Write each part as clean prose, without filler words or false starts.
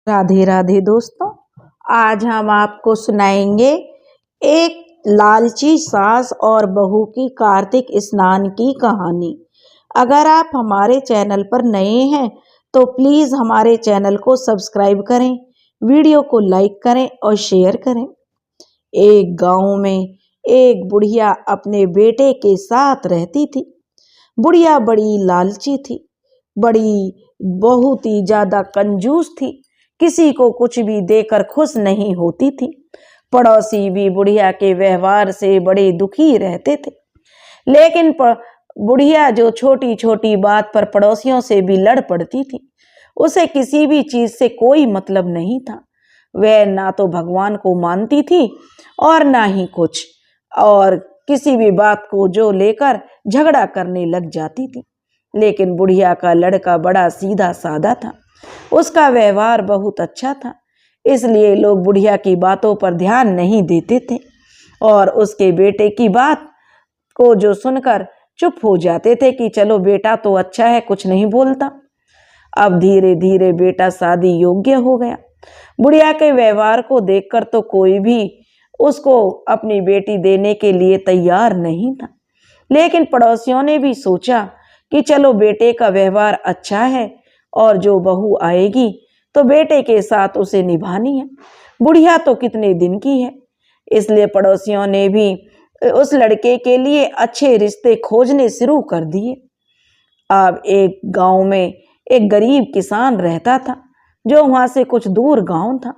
राधे राधे दोस्तों, आज हम आपको सुनाएंगे एक लालची सास और बहू की कार्तिक स्नान की कहानी। अगर आप हमारे चैनल पर नए हैं तो प्लीज़ हमारे चैनल को सब्सक्राइब करें, वीडियो को लाइक करें और शेयर करें। एक गांव में एक बुढ़िया अपने बेटे के साथ रहती थी। बुढ़िया बड़ी लालची थी, बहुत ही ज़्यादा कंजूस थी, किसी को कुछ भी देकर खुश नहीं होती थी। पड़ोसी भी बुढ़िया के व्यवहार से बड़े दुखी रहते थे। लेकिन बुढ़िया जो छोटी छोटी बात पर पड़ोसियों से भी लड़ पड़ती थी। उसे किसी भी चीज़ से कोई मतलब नहीं था। वह ना तो भगवान को मानती थी और ना ही कुछ, और किसी भी बात को जो लेकर झगड़ा करने लग जाती थी। लेकिन बुढ़िया का लड़का बड़ा सीधा साधा था, उसका व्यवहार बहुत अच्छा था, इसलिए लोग बुढ़िया की बातों पर ध्यान नहीं देते थे और उसके बेटे की बात को जो सुनकर चुप हो जाते थे कि चलो बेटा तो अच्छा है, कुछ नहीं बोलता। अब धीरे धीरे बेटा शादी योग्य हो गया। बुढ़िया के व्यवहार को देखकर तो कोई भी उसको अपनी बेटी देने के लिए तैयार नहीं था। लेकिन पड़ोसियों ने भी सोचा कि चलो बेटे का व्यवहार अच्छा है और जो बहू आएगी तो बेटे के साथ उसे निभानी है। बुढ़िया तो कितने दिन की है, इसलिए पड़ोसियों ने भी उस लड़के के लिए अच्छे रिश्ते खोजने शुरू कर दिए। अब एक गांव में एक गरीब किसान रहता था, जो वहां से कुछ दूर गांव था।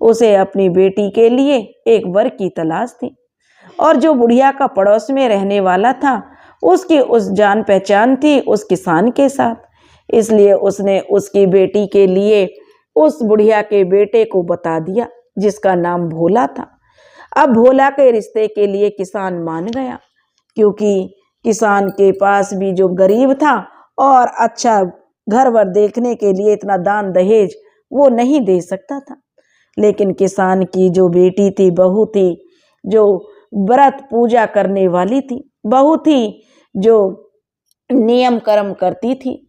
उसे अपनी बेटी के लिए एक वर की तलाश थी और जो बुढ़िया का पड़ोस में रहने वाला था उसकी उस जान पहचान थी उस किसान के साथ, इसलिए उसने उसकी बेटी के लिए उस बुढ़िया के बेटे को बता दिया, जिसका नाम भोला था। अब भोला के रिश्ते के लिए किसान मान गया, क्योंकि किसान के पास भी जो गरीब था और अच्छा घर वर देखने के लिए इतना दान दहेज वो नहीं दे सकता था। लेकिन किसान की जो बेटी थी, बहू थी, जो व्रत पूजा करने वाली थी, बहू थी जो नियम कर्म करती थी,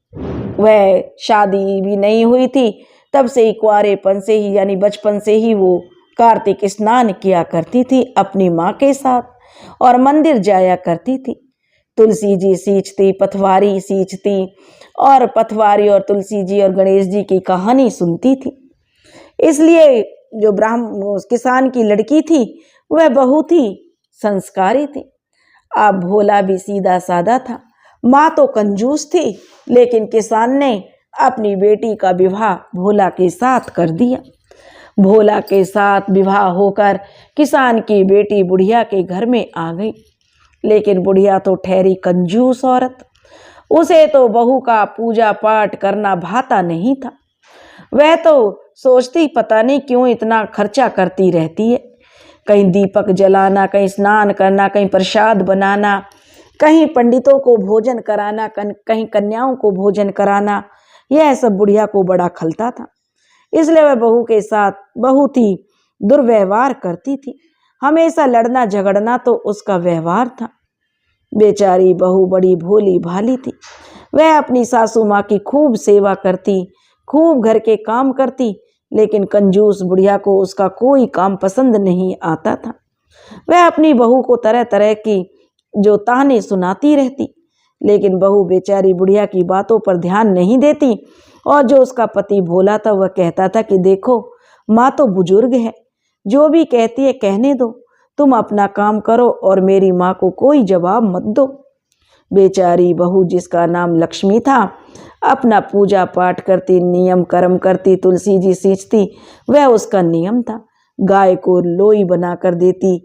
वह शादी भी नहीं हुई थी, तब से ही कुंवारेपन से ही यानी बचपन से ही वो कार्तिक स्नान किया करती थी अपनी माँ के साथ और मंदिर जाया करती थी। तुलसी जी सींचती, पथवारी सींचती और पथवारी और तुलसी जी और गणेश जी की कहानी सुनती थी। इसलिए जो किसान की लड़की थी वह बहुत ही संस्कारी थी। अब भोला भी सीधा साधा था, माँ तो कंजूस थी, लेकिन किसान ने अपनी बेटी का विवाह भोला के साथ कर दिया। भोला के साथ विवाह होकर किसान की बेटी बुढ़िया के घर में आ गई। लेकिन बुढ़िया तो ठहरी कंजूस औरत, उसे तो बहू का पूजा पाठ करना भाता नहीं था। वह तो सोचती पता नहीं क्यों इतना खर्चा करती रहती है, कहीं दीपक जलाना, कहीं स्नान करना, कहीं प्रसाद बनाना, कहीं पंडितों को भोजन कराना, कहीं कन्याओं को भोजन कराना, यह सब बुढ़िया को बड़ा खलता था। इसलिए वह बहू के साथ बहुत ही दुर्व्यवहार करती थी। हमेशा लड़ना झगड़ना तो उसका व्यवहार था। बेचारी बहू बड़ी भोली भाली थी, वह अपनी सासू माँ की खूब सेवा करती, खूब घर के काम करती, लेकिन कंजूस बुढ़िया को उसका कोई काम पसंद नहीं आता था। वह अपनी बहू को तरह तरह की जो ताने सुनाती रहती, लेकिन बहू बेचारी बुढ़िया की बातों पर ध्यान नहीं देती और जो उसका पति भोला था वह कहता था कि देखो माँ तो बुजुर्ग है, जो भी कहती है कहने दो, तुम अपना काम करो और मेरी माँ को कोई जवाब मत दो। बेचारी बहू, जिसका नाम लक्ष्मी था, अपना पूजा पाठ करती, नियम कर्म करती, तुलसी जी सींचती, वह उसका नियम था। गाय को लोई बना कर देती,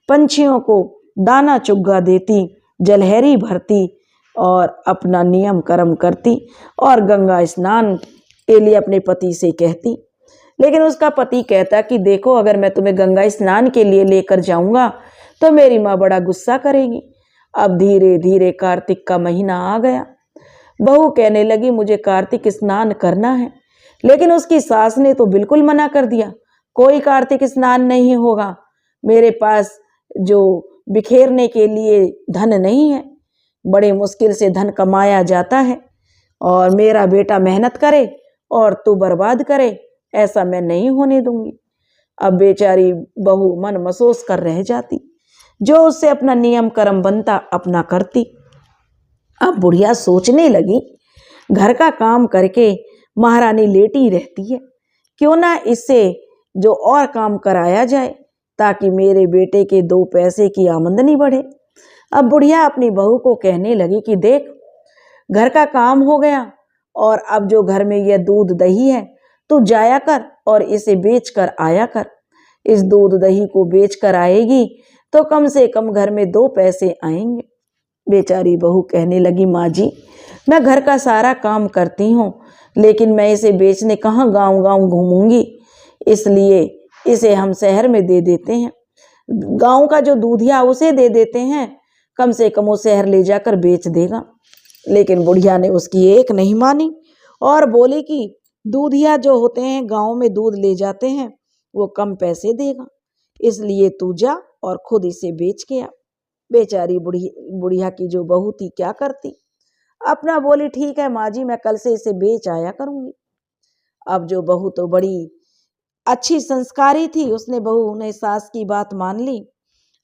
पंछियों को दाना चुग्गा देती, जलहरी भरती और अपना नियम कर्म करती और गंगा स्नान के लिए अपने पति से कहती। लेकिन उसका पति कहता कि देखो अगर मैं तुम्हें गंगा स्नान के लिए लेकर जाऊंगा तो मेरी माँ बड़ा गुस्सा करेगी। अब धीरे धीरे कार्तिक का महीना आ गया। बहू कहने लगी मुझे कार्तिक स्नान करना है, लेकिन उसकी सास ने तो बिल्कुल मना कर दिया, कोई कार्तिक स्नान नहीं होगा, मेरे पास जो बिखेरने के लिए धन नहीं है, बड़े मुश्किल से धन कमाया जाता है और मेरा बेटा मेहनत करे और तू बर्बाद करे ऐसा मैं नहीं होने दूंगी। अब बेचारी बहू मन महसूस कर रह जाती, जो उससे अपना नियम कर्म बनता अपना करती। अब बुढ़िया सोचने लगी, घर का काम करके महारानी लेटी रहती है, क्यों ना इससे जो और काम कराया जाए ताकि मेरे बेटे के 2 पैसे की आमदनी बढ़े। अब बुढ़िया अपनी बहू को कहने लगी कि देख, घर का काम हो गया और अब जो घर में यह दूध दही है तू जाया कर और इसे बेच कर आया कर। इस दूध दही को बेच कर आएगी तो कम से कम घर में 2 पैसे आएंगे। बेचारी बहू कहने लगी, माँ जी, मैं घर का सारा काम करती हूँ, लेकिन मैं इसे बेचने कहाँ गांव गांव घूमूंगी, इसलिए इसे हम शहर में दे देते हैं। गांव का जो दूधिया उसे दे देते हैं, कम से कम वो शहर ले जाकर बेच देगा। लेकिन बुढ़िया ने उसकी एक नहीं मानी और बोली कि दूधिया जो होते हैं गांव में दूध ले जाते हैं वो कम पैसे देगा, इसलिए तू जा और खुद इसे बेच के आ। बेचारी बुढ़िया की जो बहू थी क्या करती, अपना बोली ठीक है माँ जी, मैं कल से इसे बेच आया करूंगी। अब जो बहू तो बड़ी अच्छी संस्कारी थी, उसने बहू ने सास की बात मान ली।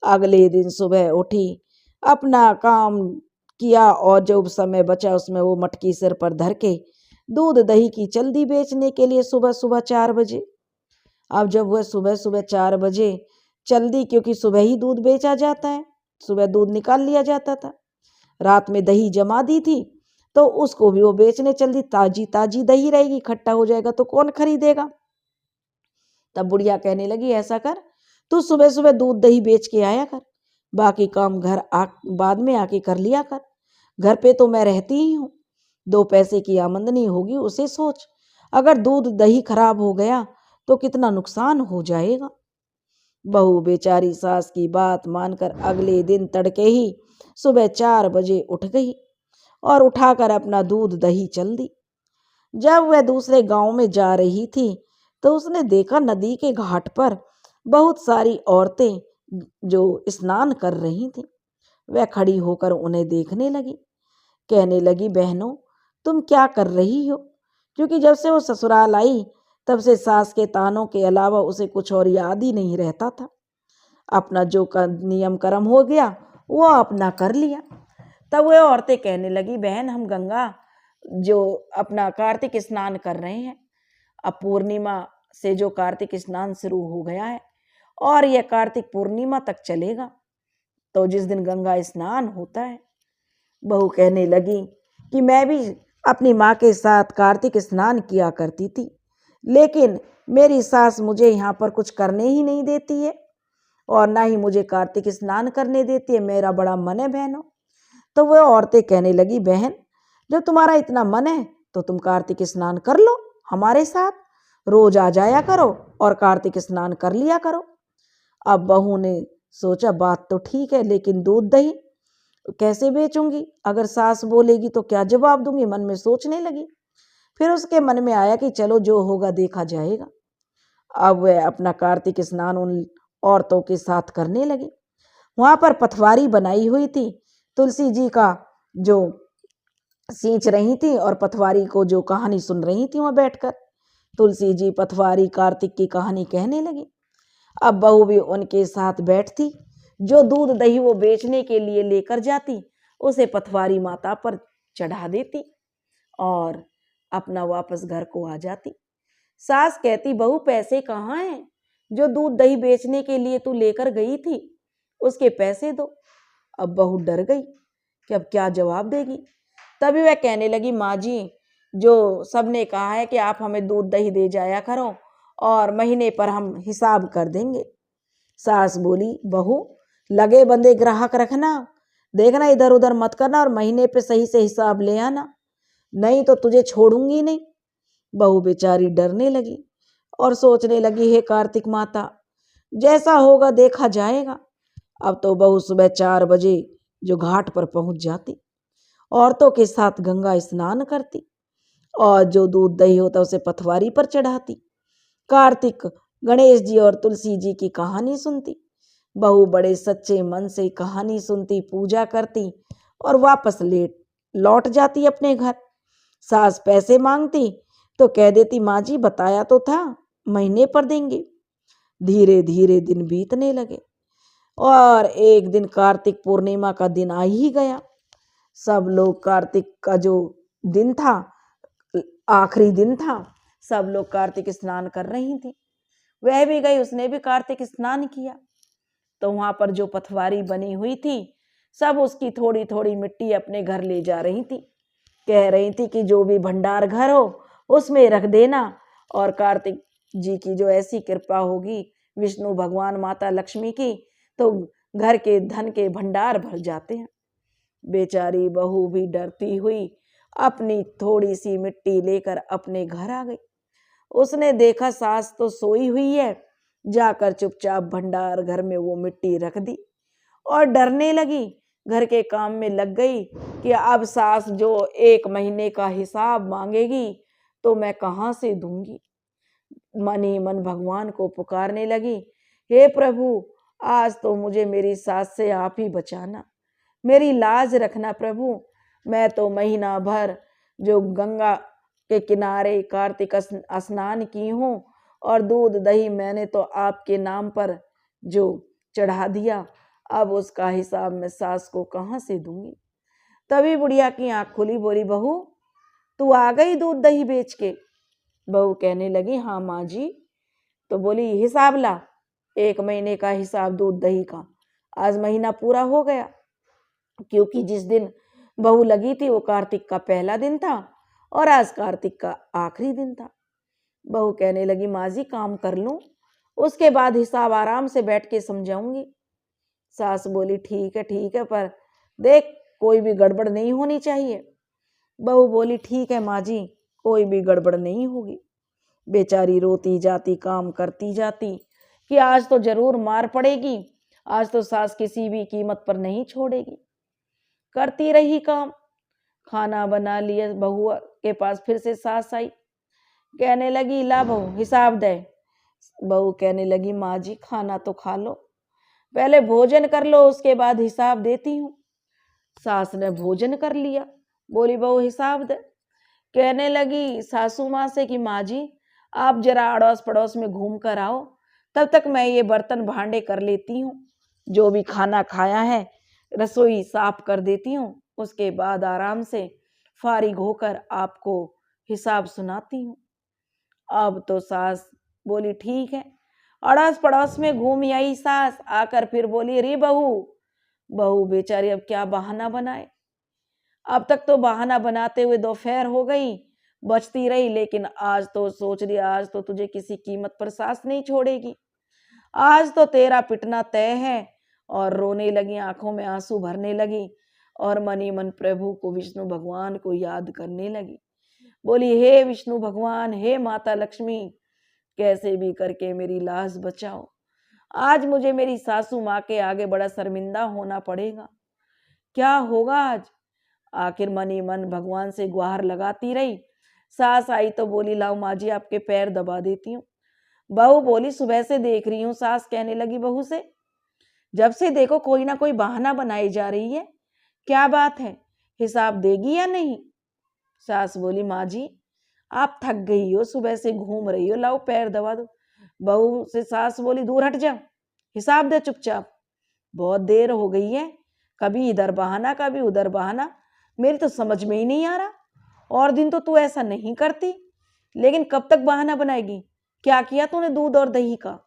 अगले दिन सुबह उठी, अपना काम किया और जो समय बचा उसमें वो मटकी सिर पर धर के दूध दही की चल दी बेचने के लिए सुबह सुबह 4 बजे। अब जब वह सुबह सुबह 4 बजे चल दी, क्योंकि सुबह ही दूध बेचा जाता है, सुबह दूध निकाल लिया जाता था, रात में दही जमा दी थी तो उसको भी वो बेचने चल दी। ताजी ताजी दही रहेगी, खट्टा हो जाएगा तो कौन खरीदेगा। तब बुढ़िया कहने लगी, ऐसा कर, तू सुबह सुबह दूध दही बेच के आया कर, बाकी काम बाद में आके कर लिया कर। घर पे तो मैं रहती ही हूँ, 2 पैसे की आमदनी होगी उसे सोच। अगर दूध दही खराब हो गया तो कितना नुकसान हो जाएगा। बहू बेचारी सास की बात मानकर अगले दिन तड़के ही सुबह 4 बजे उठ गई और उठाकर अपना दूध दही चल दी। जब वह दूसरे गांव में जा रही थी तो उसने देखा नदी के घाट पर बहुत सारी औरतें जो स्नान कर रही थीं। वह खड़ी होकर उन्हें देखने लगी, कहने लगी, बहनों तुम क्या कर रही हो? क्योंकि जब से वो ससुराल आई तब से सास के तानों के अलावा उसे कुछ और याद ही नहीं रहता था। अपना जो नियम कर्म हो गया वो अपना कर लिया। तब वह औरतें कहने लगी, बहन हम गंगा जो अपना कार्तिक स्नान कर रहे हैं, अब पूर्णिमा से जो कार्तिक स्नान शुरू हो गया है और यह कार्तिक पूर्णिमा तक चलेगा, तो जिस दिन गंगा स्नान होता है। बहू कहने लगी कि मैं भी अपनी माँ के साथ कार्तिक स्नान किया करती थी, लेकिन मेरी सास मुझे यहाँ पर कुछ करने ही नहीं देती है और ना ही मुझे कार्तिक स्नान करने देती है, मेरा बड़ा मन है बहनों। तो वह औरतें कहने लगी, बहन जब तुम्हारा इतना मन है तो तुम कार्तिक स्नान कर लो, हमारे साथ रोज आ जाया करो और कार्तिक स्नान कर लिया करो। अब बहू ने सोचा बात तो ठीक है, लेकिन दूध दही कैसे बेचूंगी, अगर सास बोलेगी तो क्या जवाब दूंगी, मन में सोचने लगी। फिर उसके मन में आया कि चलो जो होगा देखा जाएगा। अब वह अपना कार्तिक स्नान उन औरतों के साथ करने लगी। वहां पर पथवारी बनाई हुई थी, तुलसी जी का जो सींच रही थी और पथवारी को जो कहानी सुन रही थी वहां बैठकर। तुलसी जी पथवारी कार्तिक की कहानी कहने लगी। अब बहू भी उनके साथ बैठती, जो दूध दही वो बेचने के लिए लेकर जाती उसे पथवारी माता पर चढ़ा देती और अपना वापस घर को आ जाती। सास कहती, बहू पैसे कहाँ हैं जो दूध दही बेचने के लिए तू लेकर गई थी, उसके पैसे दो। अब बहू डर गई कि अब क्या जवाब देगी। तभी वह कहने लगी, माँ जी जो सबने कहा है कि आप हमें दूध दही दे जाया करो और महीने पर हम हिसाब कर देंगे। सास बोली, बहू लगे बंदे ग्राहक रखना, देखना इधर उधर मत करना और महीने पे सही से हिसाब ले आना, नहीं तो तुझे छोड़ूंगी नहीं। बहू बेचारी डरने लगी और सोचने लगी, हे कार्तिक माता जैसा होगा देखा जाएगा। अब तो बहू सुबह 4 बजे जो घाट पर पहुंच जाती, औरतों के साथ गंगा स्नान करती और जो दूध दही होता उसे पथवारी पर चढ़ाती, कार्तिक गणेश जी और तुलसी जी की कहानी सुनती। बहू बड़े सच्चे मन से कहानी सुनती, पूजा करती और वापस लौट जाती अपने घर। सास पैसे मांगती तो कह देती माँ जी बताया तो था महीने पर देंगे। धीरे धीरे दिन बीतने लगे और एक दिन कार्तिक पूर्णिमा का दिन आ ही गया। सब लोग कार्तिक का जो दिन था, आखिरी दिन था, सब लोग कार्तिक स्नान कर रही थी। वह भी गई, उसने भी कार्तिक स्नान किया। तो वहां पर जो पथवारी बनी हुई थी, सब उसकी थोड़ी थोड़ी मिट्टी अपने घर ले जा रही थी। कह रही थी कि जो भी भंडार घर हो उसमें रख देना, और कार्तिक जी की जो ऐसी कृपा होगी, विष्णु भगवान माता लक्ष्मी की, तो घर के धन के भंडार भर जाते हैं। बेचारी बहू भी डरती हुई अपनी थोड़ी सी मिट्टी लेकर अपने घर आ गई। उसने देखा सास तो सोई हुई है, जाकर चुपचाप भंडार घर में वो मिट्टी रख दी और डरने लगी। घर के काम में लग गई कि अब सास जो 1 महीने का हिसाब मांगेगी तो मैं कहाँ से दूंगी। मन ही मन भगवान को पुकारने लगी, हे प्रभु, आज तो मुझे मेरी सास से आप ही बचाना, मेरी लाज रखना प्रभु। मैं तो महीना भर जो गंगा के किनारे कार्तिक स्नान की हूँ और दूध दही मैंने तो आपके नाम पर जो चढ़ा दिया, अब उसका हिसाब मैं सास को कहाँ से दूंगी। तभी बुढ़िया की आंख खुली, बोली बहू तू आ गई दूध दही बेच के। बहू कहने लगी हाँ माँ जी। तो बोली हिसाब ला, 1 महीने का हिसाब दूध दही का। आज महीना पूरा हो गया, क्योंकि जिस दिन बहू लगी थी वो कार्तिक का पहला दिन था और आज कार्तिक का आखिरी दिन था। बहू कहने लगी माँ जी काम कर लूं, उसके बाद हिसाब आराम से बैठ के समझाऊंगी। सास बोली ठीक है, पर देख कोई भी गड़बड़ नहीं होनी चाहिए। बहू बोली ठीक है माँ जी, कोई भी गड़बड़ नहीं होगी। बेचारी रोती जाती, काम करती जाती कि आज तो जरूर मार पड़ेगी, आज तो सास किसी भी कीमत पर नहीं छोड़ेगी। करती रही काम, खाना बना लिया। बहू के पास फिर से सास आई, कहने लगी ला बहू हिसाब दे। बहू कहने लगी माँ जी खाना तो खा लो, पहले भोजन कर लो, उसके बाद हिसाब देती हूँ। सास ने भोजन कर लिया, बोली बहू हिसाब दे। कहने लगी सासू माँ से कि माँ जी आप जरा अड़ोस पड़ोस में घूम कर आओ, तब तक मैं ये बर्तन भांडे कर लेती हूँ, जो भी खाना खाया है रसोई साफ कर देती हूँ, उसके बाद आराम से फारिग होकर आपको हिसाब सुनाती हूँ। अब तो सास बोली ठीक है। अड़ोस पड़ोस में घूम आई सास, आकर फिर बोली रे बहू। बहू बेचारी अब क्या बहाना बनाए। अब तक तो बहाना बनाते हुए दोपहर हो गई, बचती रही, लेकिन आज तो सोच रही आज तो तुझे किसी कीमत पर सास नहीं छोड़ेगी, आज तो तेरा पिटना तय है। और रोने लगी, आंखों में आंसू भरने लगी और मन ही मन प्रभु को, विष्णु भगवान को याद करने लगी। बोली हे विष्णु भगवान, हे माता लक्ष्मी, कैसे भी करके मेरी लाश बचाओ। आज मुझे मेरी सासू माँ के आगे बड़ा शर्मिंदा होना पड़ेगा, क्या होगा आज। आखिर मन ही मन भगवान से गुहार लगाती रही। सास आई तो बोली लाओ माँ जी आपके पैर दबा देती हूँ। बहू बोली सुबह से देख रही हूँ। सास कहने लगी बहू से, जब से देखो कोई ना कोई बहाना बनाई जा रही है, क्या बात है, हिसाब देगी या नहीं। सास बोली माँ जी आप थक गई हो, सुबह से घूम रही हो, लाओ पैर दबा दो। बहू से सास बोली दूर हट जा, हिसाब दे चुपचाप, बहुत देर हो गई है, कभी इधर बहाना कभी उधर बहाना, मेरी तो समझ में ही नहीं आ रहा। और दिन तो तू ऐसा नहीं करती, लेकिन कब तक बहाना बनाएगी। क्या किया तूने दूध और दही का,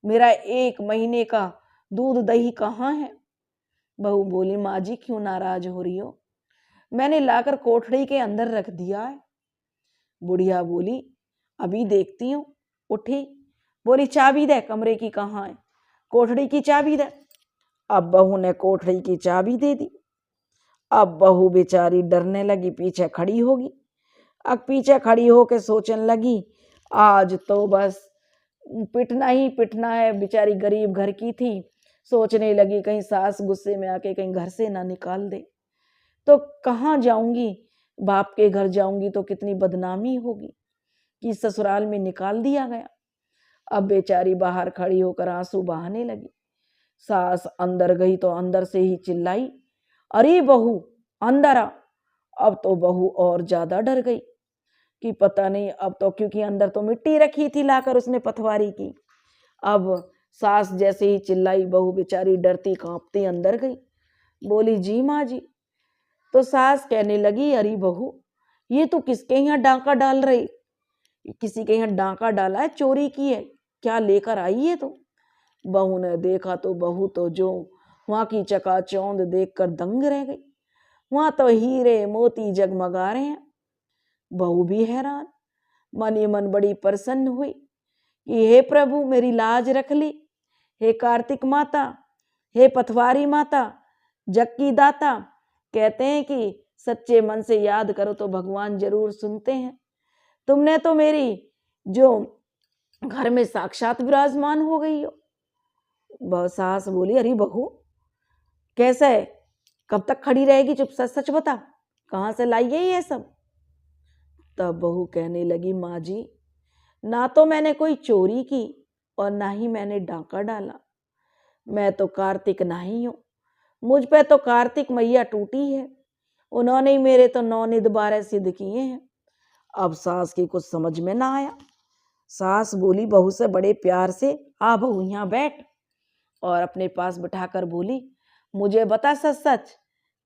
मेरा 1 महीने का दूध दही कहाँ है। बहू बोली माँ जी क्यों नाराज हो रही हो, मैंने लाकर कोठड़ी के अंदर रख दिया है। बुढ़िया बोली अभी देखती हूँ। उठी, बोली चाबी दे कमरे की, कहाँ है, कोठड़ी की चाबी दे। अब बहू ने कोठड़ी की चाबी दे दी। अब बहू बेचारी डरने लगी, पीछे खड़ी होगी। अब पीछे खड़ी होके सोचने लगी आज तो बस पिटना ही पिटना है। बेचारी गरीब घर की थी, सोचने लगी कहीं सास गुस्से में आके कहीं घर से ना निकाल दे, तो कहाँ जाऊंगी, बाप के घर जाऊंगी तो कितनी बदनामी होगी कि ससुराल में निकाल दिया गया। अब बेचारी बाहर खड़ी होकर आंसू बहाने लगी। सास अंदर गई तो अंदर से ही चिल्लाई, अरे बहू अंदर आ। अब तो बहू और ज्यादा डर गई, कि पता नहीं अब तो, क्योंकि अंदर तो मिट्टी रखी थी लाकर उसने पथवारी की। अब सास जैसे ही चिल्लाई, बहू बेचारी डरती कांपती अंदर गई। बोली जी माँ जी। तो सास कहने लगी, अरे बहू, ये तो किसके यहाँ डांका डाल रही? किसी के यहाँ डांका डाला है, चोरी की है, क्या लेकर आई है? तो बहू ने देखा तो बहू तो जो वहां की चकाचौंध देखकर दंग रह गई। वहां तो हीरे मोती जगमगा रहे हैं। बहू भी हैरान, मन ही मन बड़ी प्रसन्न हुई कि हे प्रभु, मेरी लाज रख ली। हे कार्तिक माता, हे पथवारी माता, जग की दाता। कहते हैं कि सच्चे मन से याद करो तो भगवान जरूर सुनते हैं। तुमने तो मेरी जो घर में साक्षात विराजमान हो गई हो। सास बोली, अरे बहू, कैसे, कब तक खड़ी रहेगी? चुप, सच सच बता, कहाँ से लाई है ये सब? तब बहू कहने लगी, माँ जी, ना तो मैंने कोई चोरी की और ना ही मैंने डांका डाला। मैं तो कार्तिक नहीं हूं, मुझ पे तो कार्तिक मैया टूटी है। उन्होंने ही मेरे तो 9 निध 12 सिद्ध किए हैं। अब सास की कुछ समझ में ना आया। सास बोली बहू से बड़े प्यार से, आ बहू यहाँ बैठ, और अपने पास बिठाकर बोली, मुझे बता सच सच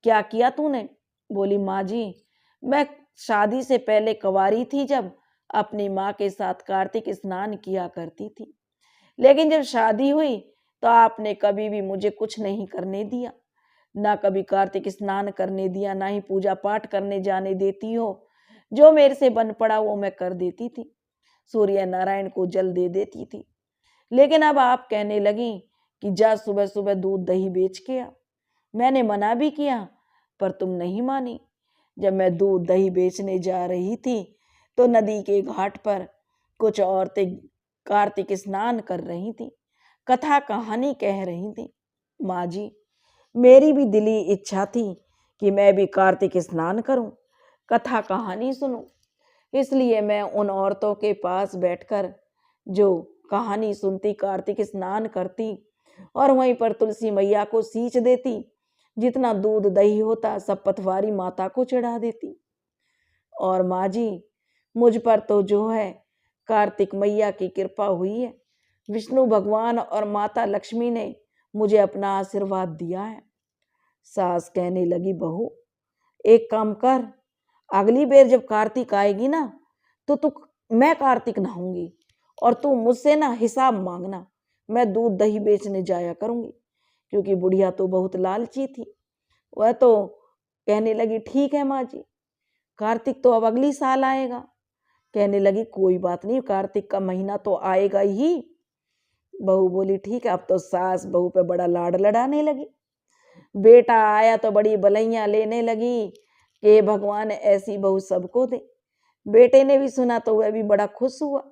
क्या किया तूने? बोली, माँ जी, मैं शादी से पहले कुंवारी थी जब अपनी माँ के साथ कार्तिक स्नान किया करती थी, लेकिन जब शादी हुई तो आपने कभी भी मुझे कुछ नहीं करने दिया, ना कभी कार्तिक स्नान करने दिया, ना ही पूजा पाठ करने जाने देती हो। जो मेरे से बन पड़ा वो मैं कर देती थी, सूर्य नारायण को जल दे देती थी। लेकिन अब आप कहने लगी कि जा सुबह सुबह दूध दही बेच के आ। मैंने मना भी किया पर तुम नहीं मानी। जब मैं दूध दही बेचने जा रही थी तो नदी के घाट पर कुछ औरतें कार्तिक स्नान कर रही थी, कथा कहानी कह रही थी। माँ जी, मेरी भी दिली इच्छा थी कि मैं भी कार्तिक स्नान करूं, कथा कहानी सुनूं। इसलिए मैं उन औरतों के पास बैठकर जो कहानी सुनती, कार्तिक स्नान करती और वहीं पर तुलसी मैया को सींच देती। जितना दूध दही होता सब पथवारी माता को चढ़ा देती। और माँ जी, मुझ पर तो जो है कार्तिक मैया की कृपा हुई है। विष्णु भगवान और माता लक्ष्मी ने मुझे अपना आशीर्वाद दिया है। सास कहने लगी, बहू एक काम कर, अगली बार जब कार्तिक आएगी ना तो मैं कार्तिक नहाऊंगी और तू मुझसे ना हिसाब मांगना। मैं दूध दही बेचने जाया करूंगी, क्योंकि बुढ़िया तो बहुत लालची थी। वह तो कहने लगी, ठीक है माँ जी, कार्तिक तो अब अगली साल आएगा। कहने लगी, कोई बात नहीं, कार्तिक का महीना तो आएगा ही। बहू बोली, ठीक है। अब तो सास बहू पे बड़ा लाड लड़ाने लगी। बेटा आया तो बड़ी बलैया लेने लगी कि भगवान ऐसी बहू सबको दे। बेटे ने भी सुना तो वह भी बड़ा खुश हुआ।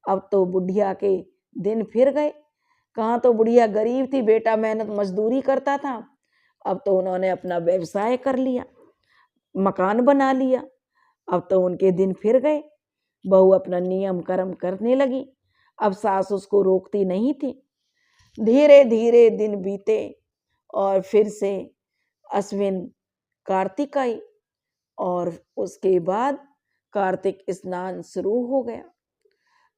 अब तो बुढ़िया के दिन फिर गए। कहाँ तो बुढ़िया गरीब थी, बेटा मेहनत मजदूरी करता था। अब तो उन्होंने अपना व्यवसाय कर लिया, मकान बना लिया। अब तो उनके दिन फिर गए। बहू अपना नियम कर्म करने लगी। अब सास उसको रोकती नहीं थी। धीरे धीरे दिन बीते और फिर से अश्विन कार्तिक आई और उसके बाद कार्तिक स्नान शुरू हो गया।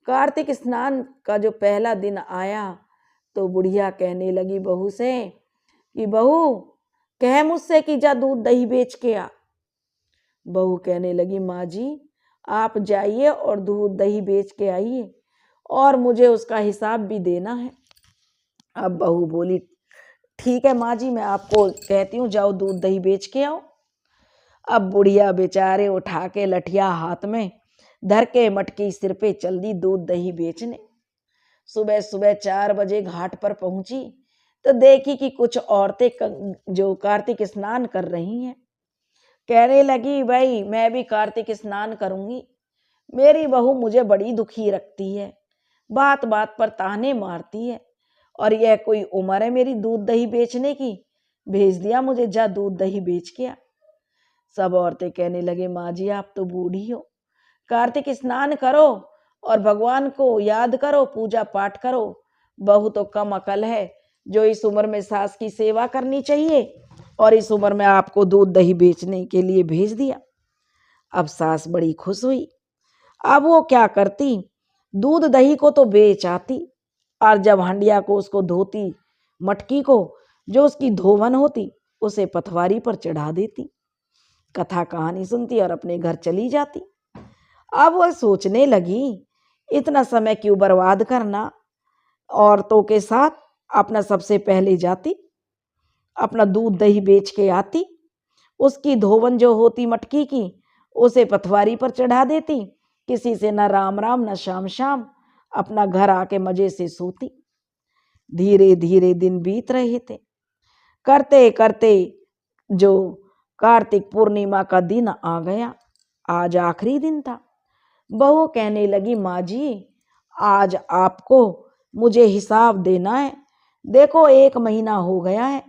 कार्तिक स्नान का जो पहला दिन आया तो बुढ़िया कहने लगी बहू से कि बहू कह मुझसे कि जा दूध दही बेच के आ। बहू कहने लगी, माँ जी आप जाइए और दूध दही बेच के आइए और मुझे उसका हिसाब भी देना है। अब बहू बोली, ठीक है माँ जी, मैं आपको कहती हूँ, जाओ दूध दही बेच के आओ। अब बुढ़िया बेचारे उठा के लठिया हाथ में धर के मटकी सिर पे चल दी दूध दही बेचने। सुबह सुबह 4 बजे घाट पर पहुंची तो देखी कि कुछ औरतें जो कार्तिक स्नान कर रही हैं। कहने लगी, भाई मैं भी कार्तिक स्नान करूंगी। मेरी बहू मुझे बड़ी दुखी रखती है, बात बात पर ताने मारती है, और यह कोई उम्र है मेरी दूध दही बेचने की? भेज दिया मुझे, जा दूध दही बेच के आ। सब औरतें कहने लगे, माँ जी आप तो बूढ़ी हो, कार्तिक स्नान करो और भगवान को याद करो, पूजा पाठ करो। बहू तो कम अकल है जो इस उम्र में सास की सेवा करनी चाहिए और इस उम्र में आपको दूध दही बेचने के लिए भेज दिया। अब सास बड़ी खुश हुई अब वो क्या करती, दूध दही को तो बेच आती, और जब हंडिया को उसको धोती, मटकी को जो उसकी धोवन होती उसे पथवारी पर चढ़ा देती, कथा कहानी सुनती और अपने घर चली जाती। अब वह सोचने लगी, इतना समय क्यों बर्बाद करना, औरतों के साथ अपना सबसे पहले जाती, अपना दूध दही बेच के आती, उसकी धोवन जो होती मटकी की उसे पथवारी पर चढ़ा देती, किसी से न राम राम न श्याम श्याम, अपना घर आके मजे से सोती। धीरे धीरे दिन बीत रहे थे, करते करते जो कार्तिक पूर्णिमा का दिन आ गया। आज आखिरी दिन था। बहू कहने लगी, माँ जी आज आपको मुझे हिसाब देना है, देखो 1 महीना हो गया है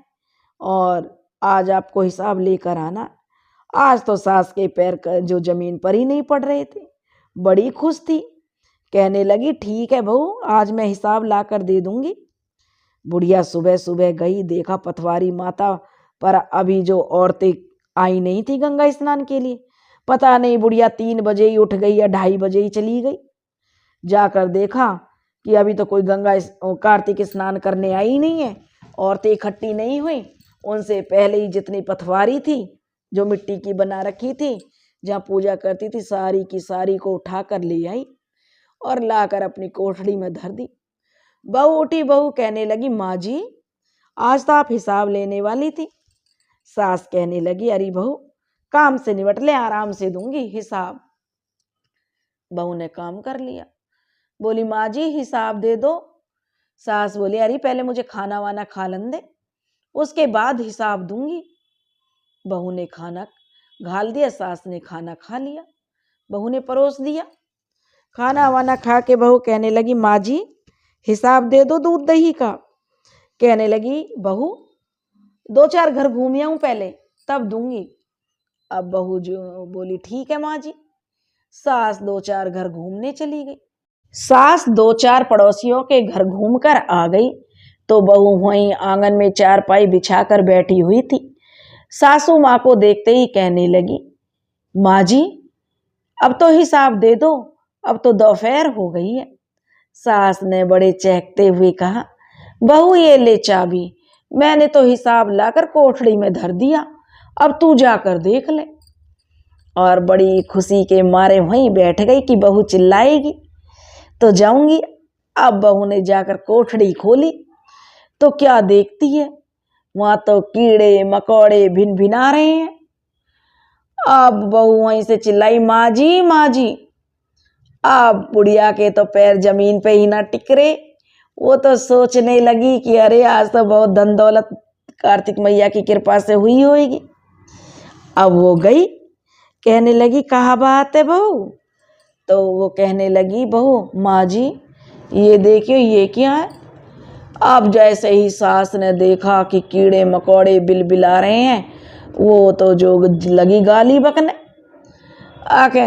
और आज आपको हिसाब लेकर आना। आज तो सास के पैर जो जमीन पर ही नहीं पड़ रहे थे, बड़ी खुश थी। कहने लगी, ठीक है बहू, आज मैं हिसाब लाकर दे दूंगी। बुढ़िया सुबह सुबह गई, देखा पथवारी माता पर अभी जो औरतें आई नहीं थी गंगा स्नान के लिए। पता नहीं बुढ़िया 3 बजे ही उठ गई या 2:30 बजे ही चली गई। जाकर देखा कि अभी तो कोई गंगा कार्तिक स्नान करने आई नहीं है, औरतें इकट्ठी नहीं हुई। उनसे पहले ही जितनी पथवारी थी जो मिट्टी की बना रखी थी, जहाँ पूजा करती थी, सारी की सारी को उठाकर ले आई और लाकर अपनी कोठड़ी में धर दी। बहू उठी, बहू कहने लगी, माँ जी आज तो आप हिसाब लेने वाली थी। सास कहने लगी, अरे बहू काम से निपट ले, आराम से दूंगी हिसाब। बहू ने काम कर लिया, बोली माँ जी हिसाब दे दो। सास बोली, अरे पहले मुझे खाना वाना खा लन दे, उसके बाद हिसाब दूंगी। बहू ने खाना घाल दिया, सास ने खाना खा लिया, बहू ने परोस दिया। खाना वाना खा के बहू कहने लगी, माँ जी हिसाब दे दो दूध दही का। कहने लगी, बहू 2-4 घर घूम आऊं पहले तब दूंगी। अब बहू जो बोली, ठीक है माँ जी। सास 2-4 घर घूमने चली गई। सास 2-4 पड़ोसियों के घर घूमकर आ गई तो बहू वहीं आंगन में चारपाई बिछाकर बैठी हुई थी। सासू माँ को देखते ही कहने लगी, माँ जी अब तो हिसाब दे दो, अब तो दोपहर हो गई है। सास ने बड़े चहकते हुए कहा, बहू ये ले चाबी, मैंने तो हिसाब लाकर कोठड़ी में धर दिया, अब तू जाकर देख ले। और बड़ी खुशी के मारे वहीं बैठ गई कि बहू चिल्लाएगी तो जाऊंगी। अब बहू ने जाकर कोठड़ी खोली तो क्या देखती है, वहां तो कीड़े मकोड़े भिन भिना रहे हैं। अब बहू वहीं से चिल्लाई, माँ जी माँ जी। अब बुढ़िया के तो पैर जमीन पे ही ना टिक रहे। वो तो सोचने लगी कि अरे आज तो बहुत धन दौलत कार्तिक मैया की कृपा से हुई होगी। अब वो गई, कहने लगी, कहाँ बात है बहू। तो वो कहने लगी, बहू माँ जी ये देखियो ये क्या है। अब जैसे ही सास ने देखा कि कीड़े मकोड़े बिलबिला रहे हैं, वो तो जो लगी गाली बकने, आके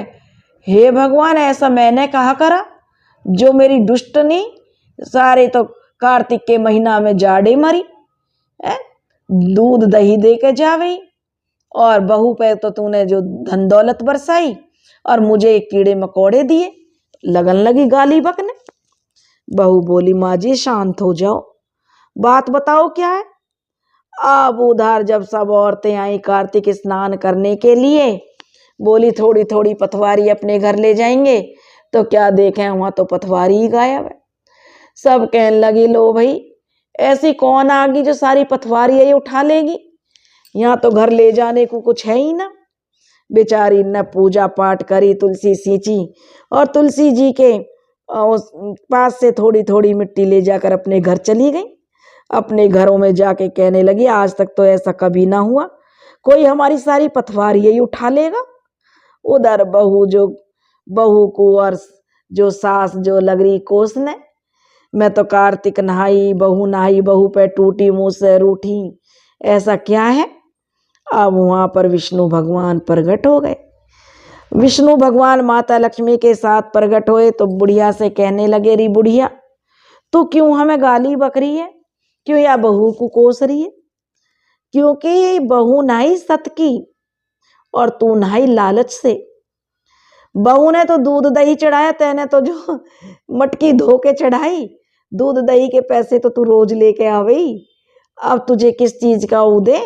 हे भगवान ऐसा मैंने कहा करा, जो मेरी दुष्टनी सारे तो कार्तिक के महीना में जाड़े मरी है, दूध दही दे के जावे, और बहू पे तो तूने जो धन दौलत बरसाई और मुझे कीड़े मकोड़े दिए। लगन लगी गाली बकने। बहू बोली, माँ जी शांत हो जाओ, बात बताओ क्या है। अब उधर जब सब औरतें आई कार्तिक स्नान करने के लिए, बोली थोड़ी थोड़ी पथवारी अपने घर ले जाएंगे, तो क्या देखें वहां तो पथवारी ही गायब है। सब कहने लगी, लो भाई ऐसी कौन आ गई जो सारी पथवारी है उठा लेगी, यहाँ तो घर ले जाने को कुछ है ही ना। बेचारी ने पूजा पाठ करी, तुलसी सींची और तुलसी जी के पास से थोड़ी थोड़ी मिट्टी ले जाकर अपने घर चली गई। अपने घरों में जाके कहने लगी, आज तक तो ऐसा कभी ना हुआ, कोई हमारी सारी पथवारी यही उठा लेगा। उधर बहू को और जो सास जो लग रही कोसने, मैं तो कार्तिक नहाई बहू पे टूटी मुंह से रूठी, ऐसा क्या है। अब वहां पर विष्णु भगवान प्रकट हो गए। विष्णु भगवान माता लक्ष्मी के साथ प्रकट हुए तो बुढ़िया से कहने लगे, री बुढ़िया तू क्यों हमें गाली बकरी है, क्यों या बहू को कोस रही है। क्योंकि बहू नहाई सत की और तू नहाई लालच से। बहू ने तो दूध दही चढ़ाया, तेने तो जो मटकी धो के चढ़ाई। दूध दही के पैसे तो तू रोज लेके आवेई, अब तुझे किस चीज का वो दे।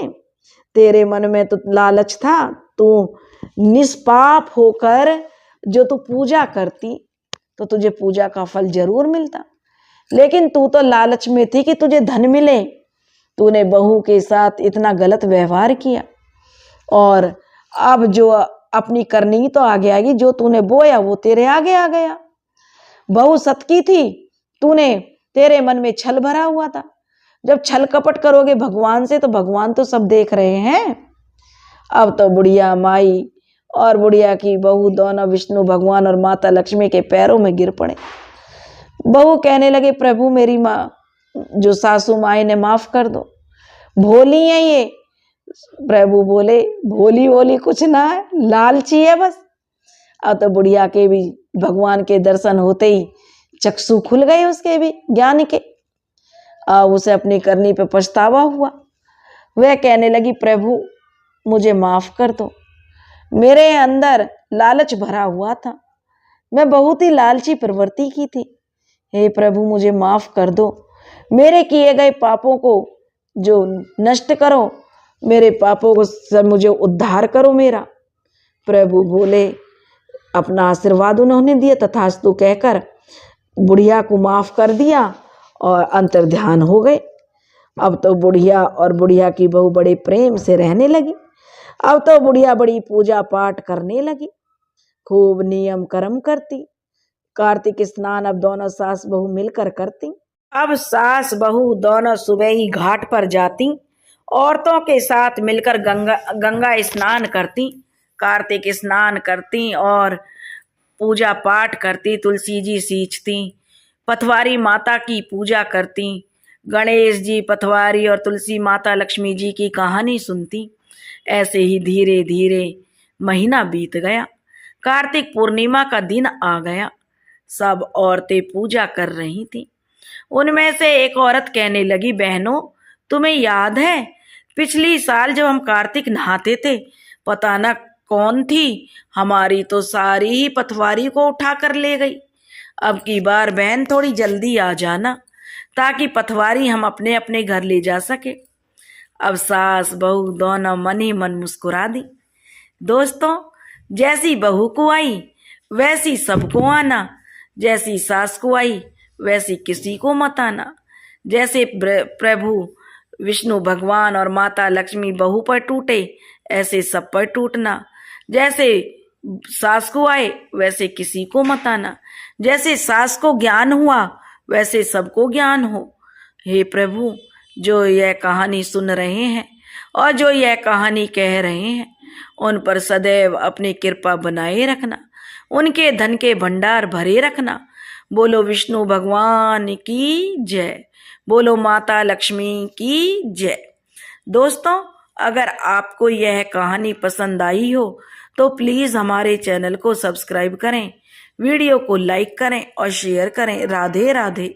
तेरे मन में तो लालच था, तू निष्पाप होकर जो तू पूजा करती तो तुझे पूजा का फल जरूर मिलता, लेकिन तू तो लालच में थी कि तुझे धन मिले। तूने बहू के साथ इतना गलत व्यवहार किया, और अब जो अपनी करनी तो आगे आएगी, जो तूने बोया वो तेरे आगे आ गया। बहू सत की थी, तूने, तेरे मन में छल भरा हुआ था। जब छल कपट करोगे भगवान से तो भगवान तो सब देख रहे हैं। अब तो बुढ़िया माई और बुढ़िया की बहू दोनों विष्णु भगवान और माता लक्ष्मी के पैरों में गिर पड़े। बहू कहने लगे, प्रभु मेरी माँ, जो सासू माई ने माफ कर दो, भोली है ये। प्रभु बोले, भोली भोली कुछ ना है, लालची है बस। अब तो बुढ़िया के भी भगवान के दर्शन होते ही चक्षु खुल गए उसके भी ज्ञान के। अब उसे अपनी करनी पे पछतावा हुआ। वह कहने लगी, प्रभु मुझे माफ कर दो, मेरे अंदर लालच भरा हुआ था, मैं बहुत ही लालची प्रवृत्ति की थी। हे प्रभु मुझे माफ कर दो, मेरे किए गए पापों को जो नष्ट करो, मेरे पापों को सब मुझे उद्धार करो मेरा। प्रभु बोले, अपना आशीर्वाद उन्होंने दिया, तथास्तु कहकर बुढ़िया को माफ कर दिया और अंतर्ध्यान हो गए। अब तो बुढ़िया और बुढ़िया की बहू बड़े प्रेम से रहने लगी। अब तो बुढ़िया बड़ी पूजा पाठ करने लगी, खूब नियम कर्म करती। कार्तिक स्नान अब दोनों सास बहू मिलकर करती। अब सास बहू दोनों सुबह ही घाट पर जाती, औरतों के साथ मिलकर गंगा स्नान करती, कार्तिक स्नान करती और पूजा पाठ करती, तुलसी जी सींचती, पथवारी माता की पूजा करती, गणेश जी, पथवारी और तुलसी माता लक्ष्मी जी की कहानी सुनती। ऐसे ही धीरे धीरे महीना बीत गया। कार्तिक पूर्णिमा का दिन आ गया। सब औरतें पूजा कर रही थी। उनमें से एक औरत कहने लगी, बहनों तुम्हें याद है पिछली साल जब हम कार्तिक नहाते थे, पता न कौन थी हमारी तो सारी ही पथवारी को उठा कर ले गई। अब की बार बहन थोड़ी जल्दी आ जाना, ताकि पथवारी हम अपने अपने घर ले जा सके। अब सास बहू दोनों मन ही मन मुस्कुरा दी। दोस्तों, जैसी बहू को आई वैसी सबको आना, जैसी सास को आई वैसी किसी को मत आना। जैसे प्रभु विष्णु भगवान और माता लक्ष्मी बहू पर टूटे, ऐसे सब पर टूटना। जैसे सास को आए वैसे किसी को मत आना। जैसे सास को ज्ञान हुआ वैसे सबको ज्ञान हो। हे प्रभु, जो यह कहानी सुन रहे हैं और जो यह कहानी कह रहे हैं, उन पर सदैव अपनी कृपा बनाए रखना, उनके धन के भंडार भरे रखना। बोलो विष्णु भगवान की जय, बोलो माता लक्ष्मी की जय। दोस्तों, अगर आपको यह कहानी पसंद आई हो तो प्लीज़ हमारे चैनल को सब्सक्राइब करें, वीडियो को लाइक करें और शेयर करें। राधे राधे।